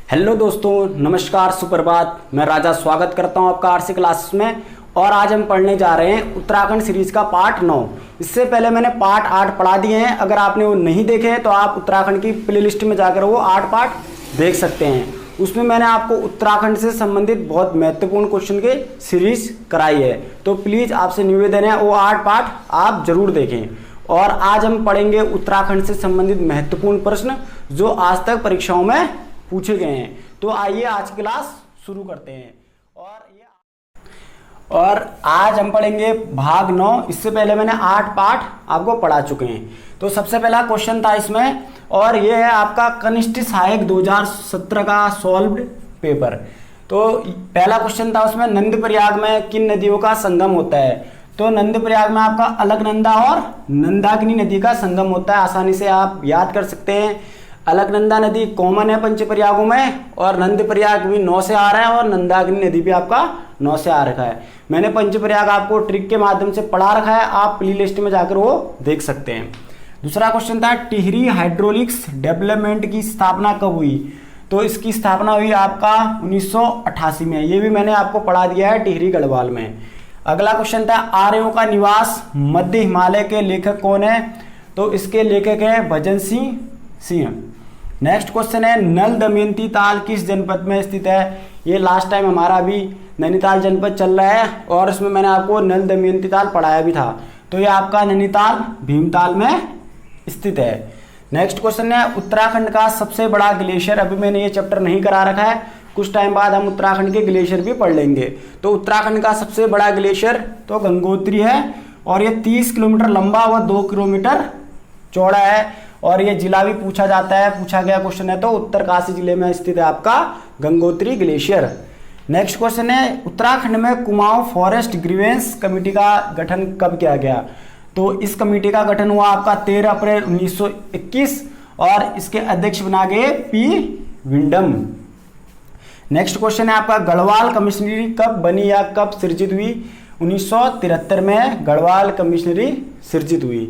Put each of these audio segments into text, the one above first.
Hello दोस्तों, नमस्कार, सुप्रभात। मैं राजा स्वागत करता हूं आपका आरसी क्लासेस में। और आज हम पढ़ने जा रहे हैं उत्तराखंड सीरीज का पार्ट 9। इससे पहले मैंने पार्ट 8 पढ़ा दिए हैं। अगर आपने वो नहीं देखे हैं तो आप उत्तराखंड की प्लेलिस्ट में जाकर वो 8 पार्ट देख सकते हैं। उसमें मैंने आपको उत्तराखंड से संबंधित बहुत महत्वपूर्ण क्वेश्चन के सीरीज कराई है। तो प्लीज़ आपसे निवेदन है वो 8 पार्ट आप जरूर देखें। और आज हम पढ़ेंगे उत्तराखंड से संबंधित महत्वपूर्ण प्रश्न जो आज तक परीक्षाओं में पूछे गए हैं। तो आइए आज की क्लास शुरू करते हैं। और आज हम पढ़ेंगे भाग 9। इससे पहले मैंने 8 पार्ट आपको पढ़ा चुके हैं। तो सबसे पहला क्वेश्चन था इसमें, और ये है आपका कनिष्ठ सहायक 2017 का सॉल्व्ड पेपर। तो पहला क्वेश्चन था उसमें, नंदप्रयाग में किन नदियों का संगम होता है? तो नंदप्रयाग में आपका अलकनंदा और नंदाकिनी नदी का संगम होता है। आसानी से आप याद कर सकते हैं। अलकनंदा नदी कॉमन है पंचप्रयागों में, और नंदप्रयाग भी 9 से आ रहा है, और नंदाकिनी नदी भी आपका 9 से आ रखा है। मैंने पंचप्रयाग आपको ट्रिक के माध्यम से पढ़ा रखा है, आप प्ले लिस्ट में जाकर वो देख सकते हैं। दूसरा क्वेश्चन था, टिहरी हाइड्रोलिक्स डेवलपमेंट की स्थापना कब हुई? तो इसकी स्थापना हुई आपका 1988 में। ये भी मैंने आपको पढ़ा दिया है टिहरी गढ़वाल में। अगला क्वेश्चन था, आर्यों का निवास मध्य हिमालय के लेखक कौन है? तो इसके लेखक हैं भजन सिंह। नेक्स्ट क्वेश्चन है, नल दमयंती ताल किस जनपद में स्थित है? ये लास्ट टाइम हमारा अभी नैनीताल जनपद चल रहा है, और इसमें मैंने आपको नल दमयंती ताल पढ़ाया भी था। तो ये आपका नैनीताल भीमताल में स्थित है। नेक्स्ट क्वेश्चन है, उत्तराखंड का सबसे बड़ा ग्लेशियर। अभी मैंने ये चैप्टर नहीं करा रखा है, कुछ टाइम बाद हम उत्तराखंड के ग्लेशियर भी पढ़ लेंगे। तो उत्तराखंड का सबसे बड़ा ग्लेशियर तो गंगोत्री है, और ये 30 किलोमीटर लंबा व 2 किलोमीटर चौड़ा है। और ये जिला भी पूछा जाता है, पूछा गया क्वेश्चन है। तो उत्तरकाशी जिले में स्थित है आपका गंगोत्री ग्लेशियर। नेक्स्ट क्वेश्चन है, उत्तराखंड में कुमाऊं फॉरेस्ट ग्रीवेंस कमेटी का गठन कब किया गया? तो इस कमेटी का गठन हुआ आपका 13 अप्रैल 1921, और इसके अध्यक्ष बना गए पी विंडम। नेक्स्ट क्वेश्चन है आपका, गढ़वाल कमिश्नरी कब बनी या कब सृजित हुई? 1973 में गढ़वाल कमिश्नरी सृजित हुई।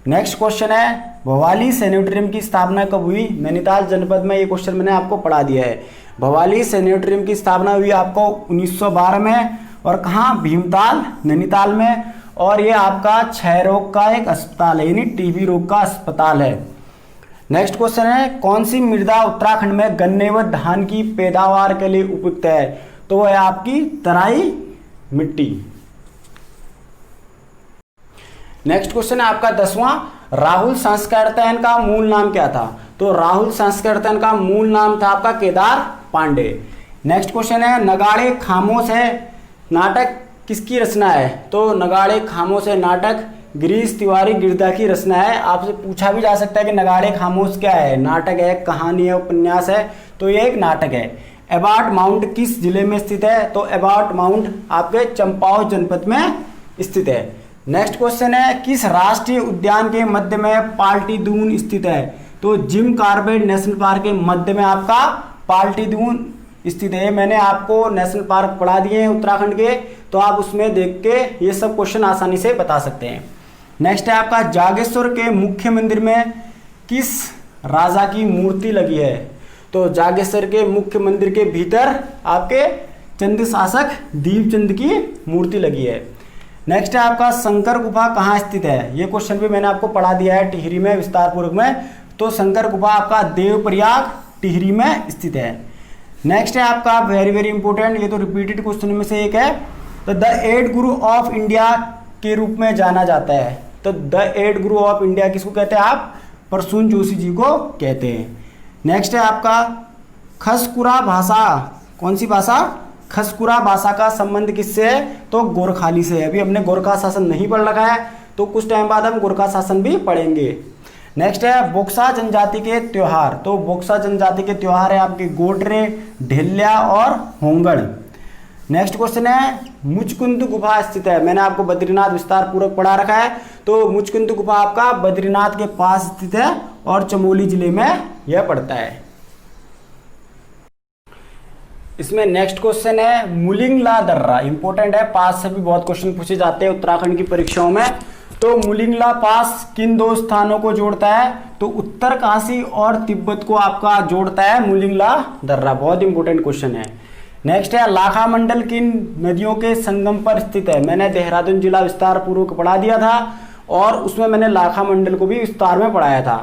नेक्स्ट क्वेश्चन है, भवाली सैनिटोरियम की स्थापना कब हुई? नैनीताल जनपद में। ये क्वेश्चन मैंने आपको पढ़ा दिया है। भवाली सैनिटोरियम की स्थापना हुई आपको 1912 में, और कहाँ? भीमताल नैनीताल में। और ये आपका क्षय रोग का एक अस्पताल है, यानी टीबी रोग का अस्पताल है। नेक्स्ट क्वेश्चन है, कौन सी मृदा उत्तराखंड में गन्ने व धान की पैदावार के लिए उपयुक्त है? तो वह है आपकी तराई मिट्टी। नेक्स्ट क्वेश्चन है आपका 10वां, राहुल सांस्कृतिक का मूल नाम क्या था? तो राहुल सांस्कृतिक का मूल नाम था आपका केदार पांडे। नेक्स्ट क्वेश्चन है, नगाड़े खामोश है नाटक किसकी रचना है? तो नगाड़े खामोश है नाटक गिरीश तिवारी गिरदा की रचना है। आपसे पूछा भी जा सकता है कि नगाड़े खामोश क्या है? नाटक है, कहानी है, उपन्यास है? तो ये एक नाटक है। एबार्ट माउंट किस जिले में स्थित है? तो एबार्ट माउंट आपके चंपावत जनपद में स्थित है। नेक्स्ट क्वेश्चन है, किस राष्ट्रीय उद्यान के मध्य में पाल्टी दून स्थित है? तो जिम कार्बेट नेशनल पार्क के मध्य में आपका पाल्टी दून स्थित है। मैंने आपको नेशनल पार्क पढ़ा दिए हैं उत्तराखंड के, तो आप उसमें देख के ये सब क्वेश्चन आसानी से बता सकते हैं। नेक्स्ट है आपका, जागेश्वर के मुख्य मंदिर में किस राजा की मूर्ति लगी है? तो जागेश्वर के मुख्य मंदिर के भीतर आपके चंद शासक दीपचंद की मूर्ति लगी है। नेक्स्ट है आपका, शंकर गुफा कहाँ स्थित है? ये क्वेश्चन भी मैंने आपको पढ़ा दिया है टिहरी में विस्तार पूर्वक में। तो शंकर गुफा आपका देवप्रयाग टिहरी में स्थित है। नेक्स्ट है आपका वेरी वेरी इंपॉर्टेंट, ये तो रिपीटेड क्वेश्चन में से एक है। तो द 8 गुरु ऑफ इंडिया के रूप में जाना जाता है। तो द 8 गुरु ऑफ इंडिया किसको कहते हैं? आप प्रसून जोशी जी को कहते हैं। नेक्स्ट है आपका, खसकुरा भाषा कौन सी भाषा? खसकुरा भाषा का संबंध किससे है? तो गोरखाली से है। अभी हमने गोरखा शासन नहीं पढ़ रखा है, तो कुछ टाइम बाद हम गोरखा शासन भी पढ़ेंगे। नेक्स्ट है बोक्सा जनजाति के त्योहार। तो बोक्सा जनजाति के त्योहार है आपके गोडरे, ढेल्या और होंगड़। नेक्स्ट क्वेश्चन है, मुचकुंद गुफा स्थित है। मैंने आपको बद्रीनाथ विस्तार पूर्वक पढ़ा रखा है। तो मुचकुंद गुफा आपका बद्रीनाथ के पास स्थित है, और चमोली जिले में यह पड़ता है। इसमें नेक्स्ट क्वेश्चन है मुलिंगला दर्रा, इंपॉर्टेंट है, पास से भी बहुत क्वेश्चन पूछे जाते हैं उत्तराखंड की परीक्षाओं में। तो मुलिंगला पास किन दो स्थानों को जोड़ता है? तो उत्तरकाशी और तिब्बत को आपका जोड़ता है मुलिंगला दर्रा, बहुत इंपॉर्टेंट क्वेश्चन है। नेक्स्ट है लाखा मंडल किन नदियों के संगम पर स्थित है? मैंने देहरादून जिला विस्तार पूर्वक पढ़ा दिया था और उसमें मैंने लाखा मंडल को भी विस्तार में पढ़ाया था।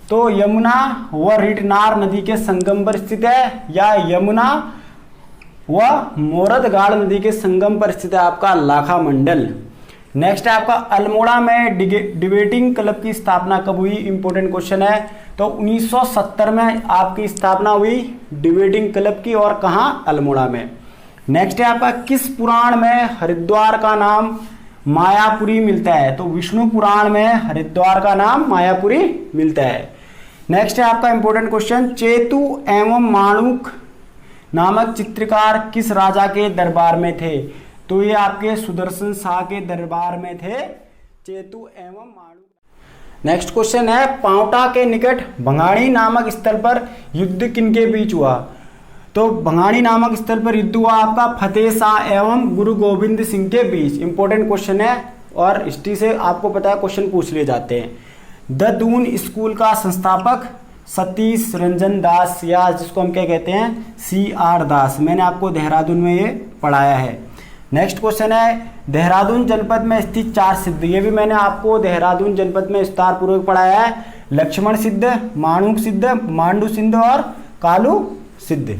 तो यमुना व रिटनार नदी के संगम पर स्थित है, या यमुना व मोरदगाड़ नदी के संगम पर स्थित है आपका लाखा मंडल। नेक्स्ट है आपका अल्मोड़ा में डिबेटिंग क्लब की स्थापना कब हुई? इंपॉर्टेंट क्वेश्चन है। तो 1970 में आपकी स्थापना हुई डिबेटिंग क्लब की, और कहाँ? अल्मोड़ा में। नेक्स्ट है आपका किस पुराण में हरिद्वार का नाम मायापुरी मिलता है? तो विष्णु पुराण में हरिद्वार का नाम मायापुरी मिलता है। नेक्स्ट है आपका इंपॉर्टेंट क्वेश्चन चेतु एवं माणूक नामक चित्रकार किस राजा के दरबार में थे? तो ये आपके सुदर्शन शाह के दरबार में थे चेतु एवं माणूक। नेक्स्ट क्वेश्चन है पांवटा के निकट भंगाणी नामक स्थल पर युद्ध किनके बीच हुआ? तो भंगाणी नामक स्थल पर युद्ध हुआ आपका फतेह शाह एवं गुरु गोविंद सिंह के बीच। इंपॉर्टेंट क्वेश्चन है और हिस्ट्री से आपको पता है क्वेश्चन पूछ लिए जाते हैं। द दून स्कूल का संस्थापक सतीश रंजन दास, या जिसको हम क्या कहते हैं CR दास, मैंने आपको देहरादून में ये पढ़ाया है। नेक्स्ट क्वेश्चन है देहरादून जनपद में स्थित 4 सिद्ध, ये भी मैंने आपको देहरादून जनपद में विस्तार पूर्वक पढ़ाया है। लक्ष्मण सिद्ध, माणूक सिद्ध, मांडू सिद्ध और कालू सिद्ध।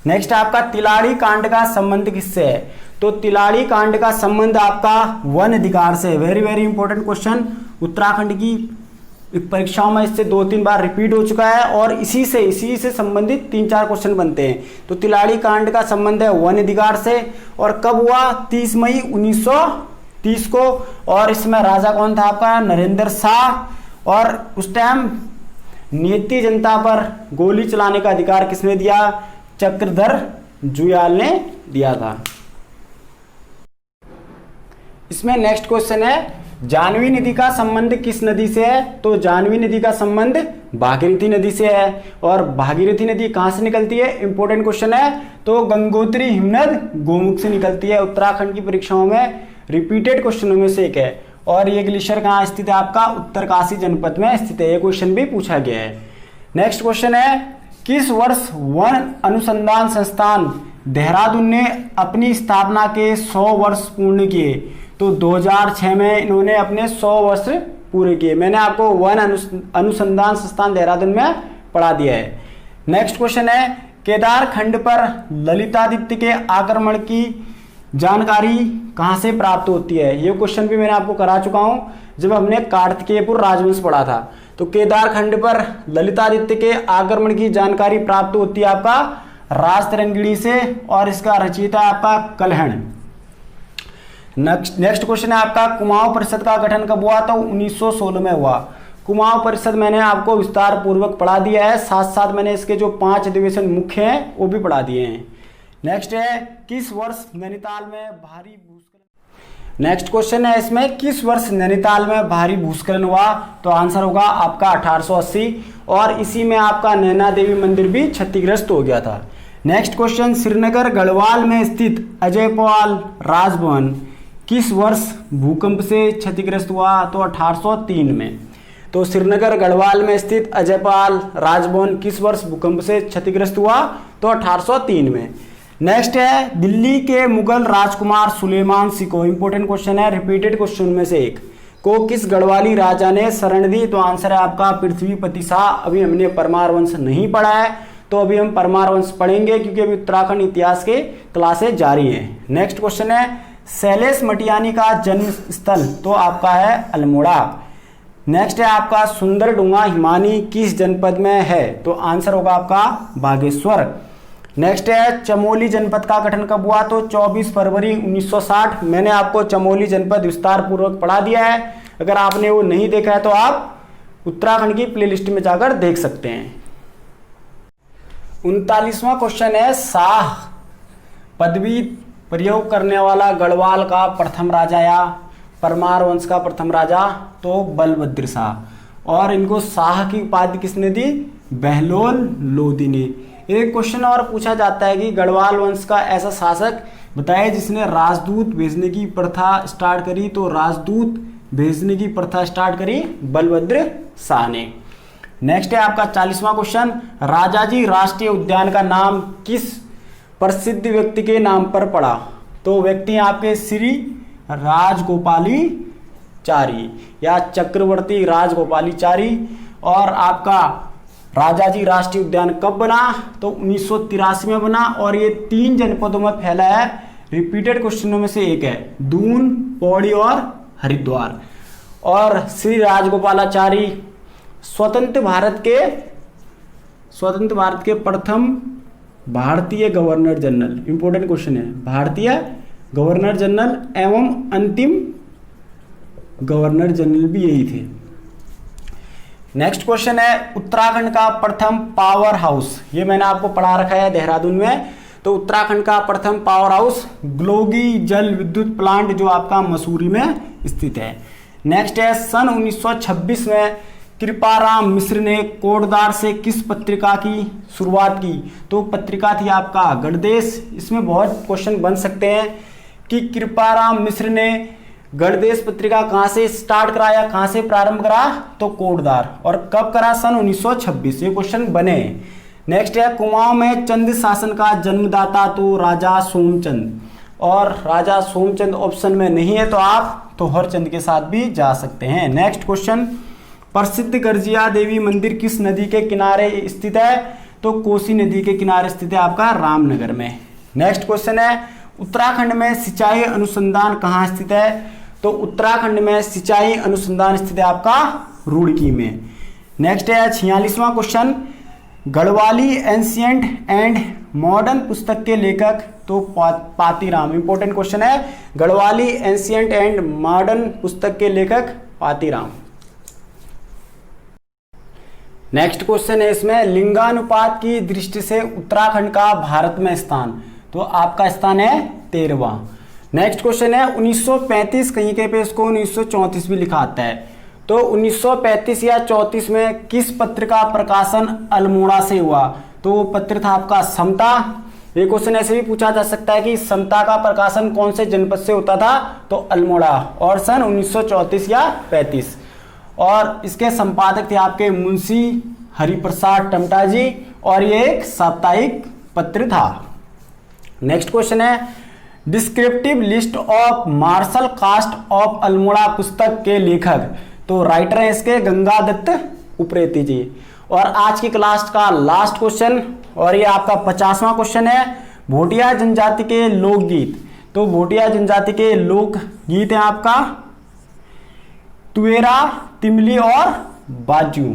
नेक्स्ट आपका तिलाड़ी कांड का संबंध किससे है? तो तिलाड़ी कांड का संबंध आपका वन अधिकार से। Very very important question, Uttarakhand की परीक्षाओं में इससे 2-3 बार रिपीट हो चुका है और इसी से संबंधित 3-4 क्वेश्चन बनते हैं। तो तिलाड़ी कांड का संबंध है वन अधिकार से, और कब हुआ? 30 मई 1930 को, और इसमें राजा कौन था आपका? नरेंद्र शाह। और उस टाइम नियति जनता पर गोली चलाने का अधिकार किसने दिया? चक्रधर जुयाल ने दिया था। इसमें नेक्स्ट क्वेश्चन है जानवी नदी का संबंध किस नदी से है? तो जानवी नदी का संबंध भागीरथी नदी से है। और भागीरथी नदी कहां से निकलती है? इंपॉर्टेंट क्वेश्चन है। तो गंगोत्री हिमनद गोमुख से निकलती है। उत्तराखंड की परीक्षाओं में रिपीटेड क्वेश्चनों में से एक है। और ये ग्लेशियर कहाँ स्थित है आपका? उत्तरकाशी जनपद में स्थित है। ये क्वेश्चन भी पूछा गया है। नेक्स्ट क्वेश्चन है किस वर्ष वन अनुसंधान संस्थान देहरादून ने अपनी स्थापना के 100 वर्ष पूर्ण किए? तो 2006 में इन्होंने अपने 100 वर्ष पूरे किए। मैंने आपको वन अनुसंधान संस्थान देहरादून में पढ़ा दिया है। नेक्स्ट क्वेश्चन है केदार खंड पर ललितादित्य के आक्रमण की जानकारी कहां से प्राप्त होती है? ये क्वेश्चन भी मैंने आपको करा चुका हूं जब हमने कार्तिकेयपुर राजवंश पढ़ा था। तो केदार खंड पर ललितादित्य के आक्रमण की जानकारी प्राप्त होती है आपका राजतरंगिणी से, और इसका रचयिता आपका कलहण। नेक्स्ट क्वेश्चन है आपका कुमाऊं परिषद का गठन कब हुआ? तो 1916 में हुआ। कुमाऊं परिषद मैंने आपको विस्तार पूर्वक पढ़ा दिया है, साथ साथ मैंने इसके जो 5 अधिवेशन मुख्य हैं वो भी पढ़ा दिए हैं। नेक्स्ट है किस वर्ष नैनीताल में भारी भूस्खलन? नेक्स्ट क्वेश्चन है इसमें किस वर्ष नैनीताल में भारी भूस्खलन हुआ? तो आंसर होगा आपका 1880, और इसी में आपका नैना देवी मंदिर भी क्षतिग्रस्त हो गया था। नेक्स्ट क्वेश्चन श्रीनगर गढ़वाल में स्थित अजयपाल राजभवन किस वर्ष भूकंप से क्षतिग्रस्त हुआ? तो 1803 में। तो श्रीनगर गढ़वाल में स्थित अजयपाल राजभवन किस वर्ष भूकंप से क्षतिग्रस्त हुआ? तो 1803 में। नेक्स्ट है दिल्ली के मुगल राजकुमार सुलेमान सिको, इंपॉर्टेंट क्वेश्चन है, रिपीटेड क्वेश्चन में से एक, को किस गढ़वाली राजा ने शरण दी? तो आंसर है आपका पृथ्वीपति शाह। अभी हमने परमार वंश नहीं पढ़ा है, तो अभी हम परमार वंश पढ़ेंगे क्योंकि अभी उत्तराखंड इतिहास के क्लासेज जारी है। नेक्स्ट क्वेश्चन है शैलेश मटियानी का जन्म स्थल? तो आपका है अल्मोड़ा। नेक्स्ट है आपका सुंदरडुंगा हिमानी किस जनपद में है? तो आंसर होगा आपका बागेश्वर। नेक्स्ट है चमोली जनपद का गठन कब हुआ? तो 24 फरवरी 1960। मैंने आपको चमोली जनपद विस्तार पूर्वक पढ़ा दिया है, अगर आपने वो नहीं देखा है तो आप उत्तराखंड की प्लेलिस्ट में जाकर देख सकते हैं। 39वां क्वेश्चन है शाह पदवी प्रयोग करने वाला गढ़वाल का प्रथम राजा या परमार वंश का प्रथम राजा? तो बलभद्र शाह। और इनको शाह की उपाधि किसने दी? बहलोल लोदी ने। एक क्वेश्चन और पूछा जाता है कि गढ़वाल वंश का ऐसा शासक बताइए जिसने राजदूत भेजने की प्रथा स्टार्ट करी। तो राजदूत भेजने की प्रथा स्टार्ट करी बलभद्र शाह ने। नेक्स्ट है आपका 40वां क्वेश्चन, राजाजी राष्ट्रीय उद्यान का नाम किस प्रसिद्ध व्यक्ति के नाम पर पड़ा। तो व्यक्ति हैं आपके श्री राजगोपालाचारी या चक्रवर्ती राजगोपालाचारी। और आपका राजाजी राष्ट्रीय उद्यान कब बना। तो 1983 में बना और ये 3 जनपदों में फैला है। रिपीटेड क्वेश्चनों में से एक है, दून, पौड़ी और हरिद्वार। और श्री राजगोपालाचारी स्वतंत्र भारत के प्रथम भारतीय गवर्नर जनरल, इंपॉर्टेंट क्वेश्चन है, भारतीय गवर्नर जनरल एवं अंतिम गवर्नर जनरल भी यही थे। नेक्स्ट क्वेश्चन है, उत्तराखंड का प्रथम पावर हाउस, ये मैंने आपको पढ़ा रखा है देहरादून में। तो उत्तराखंड का प्रथम पावर हाउस ग्लोगी जल विद्युत प्लांट जो आपका मसूरी में स्थित है। नेक्स्ट है, सन 1926 में कृपाराम मिश्र ने कोटद्वार से किस पत्रिका की शुरुआत की। तो पत्रिका थी आपका गणदेश। इसमें बहुत क्वेश्चन बन सकते हैं कि कृपाराम मिश्र ने गणदेश पत्रिका कहाँ से स्टार्ट कराया, कहाँ से प्रारंभ करा। तो कोटद्वार। और कब करा, सन 1926। ये क्वेश्चन बने। नेक्स्ट है, कुमाऊं में चंद शासन का जन्मदाता। तो राजा सोमचंद। और राजा सोमचंद ऑप्शन में नहीं है तो आप तोहरचंद के साथ भी जा सकते हैं। नेक्स्ट क्वेश्चन, प्रसिद्ध गर्जिया देवी मंदिर किस नदी के किनारे स्थित है। तो कोसी नदी के किनारे स्थित है आपका रामनगर में। नेक्स्ट क्वेश्चन है, उत्तराखंड में सिंचाई अनुसंधान कहाँ स्थित है। तो उत्तराखंड में सिंचाई अनुसंधान स्थित है आपका रुड़की में। नेक्स्ट है 46वां question, Garhwali ancient and modern पुस्तक के लेखक। तो पातीराम। इंपॉर्टेंट क्वेश्चन है, गढ़वाली एंशिएंट एंड मॉडर्न पुस्तक के लेखक पातीराम। नेक्स्ट क्वेश्चन है इसमें, लिंगानुपात की दृष्टि से उत्तराखंड का भारत में स्थान। तो आपका स्थान है 13वां। नेक्स्ट क्वेश्चन है 1935, कहीं कहीं पे इसको 1934 भी लिखा आता है। तो 1935 या 34 में किस पत्र का प्रकाशन अल्मोड़ा से हुआ। तो वो पत्र था आपका समता। ये क्वेश्चन ऐसे भी पूछा जा सकता है कि समता का प्रकाशन कौन से जनपद से होता था। तो अल्मोड़ा। और सन 1934 या 35। और इसके संपादक थे आपके मुंशी हरिप्रसाद टमटा जी। और ये एक साप्ताहिक पत्र था। नेक्स्ट क्वेश्चन है, descriptive list of martial caste of Almora पुस्तक के लेखक। तो राइटर है इसके गंगादत्त उप्रेती जी। और आज की क्लास का लास्ट क्वेश्चन, और ये आपका 50वां क्वेश्चन है, भोटिया जनजाति के लोकगीत। तो भोटिया जनजाति के लोकगीत है आपका तुएरा, तिमली और बाजू।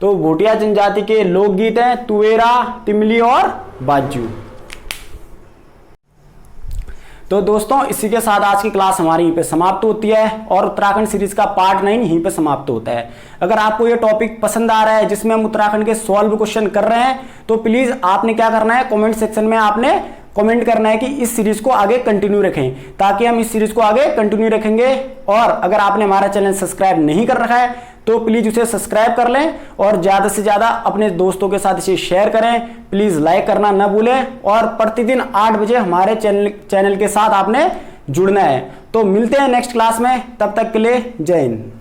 तो भोटिया जनजाति के लोकगीत हैं तुएरा, तिमली और बाजू। तो दोस्तों इसी के साथ आज की क्लास हमारी यहीं पे समाप्त होती है और उत्तराखंड सीरीज का पार्ट 9 यहीं पे समाप्त होता है। अगर आपको ये टॉपिक पसंद आ रहा है जिसमें हम उत्तराखंड के सॉल्व क्वेश्चन कर रहे हैं तो प्लीज आपने क्या करना है, कमेंट सेक्शन में आपने कमेंट करना है कि इस सीरीज को आगे कंटिन्यू रखें, ताकि हम इस सीरीज को आगे कंटिन्यू रखेंगे। और अगर आपने हमारा चैनल सब्सक्राइब नहीं कर रखा है तो प्लीज उसे सब्सक्राइब कर लें और ज्यादा से ज्यादा अपने दोस्तों के साथ इसे शेयर करें। प्लीज लाइक करना ना भूलें और प्रतिदिन 8 बजे हमारे चैनल के साथ आपने जुड़ना है। तो मिलते हैं नेक्स्ट क्लास में, तब तक के लिए जय हिंद।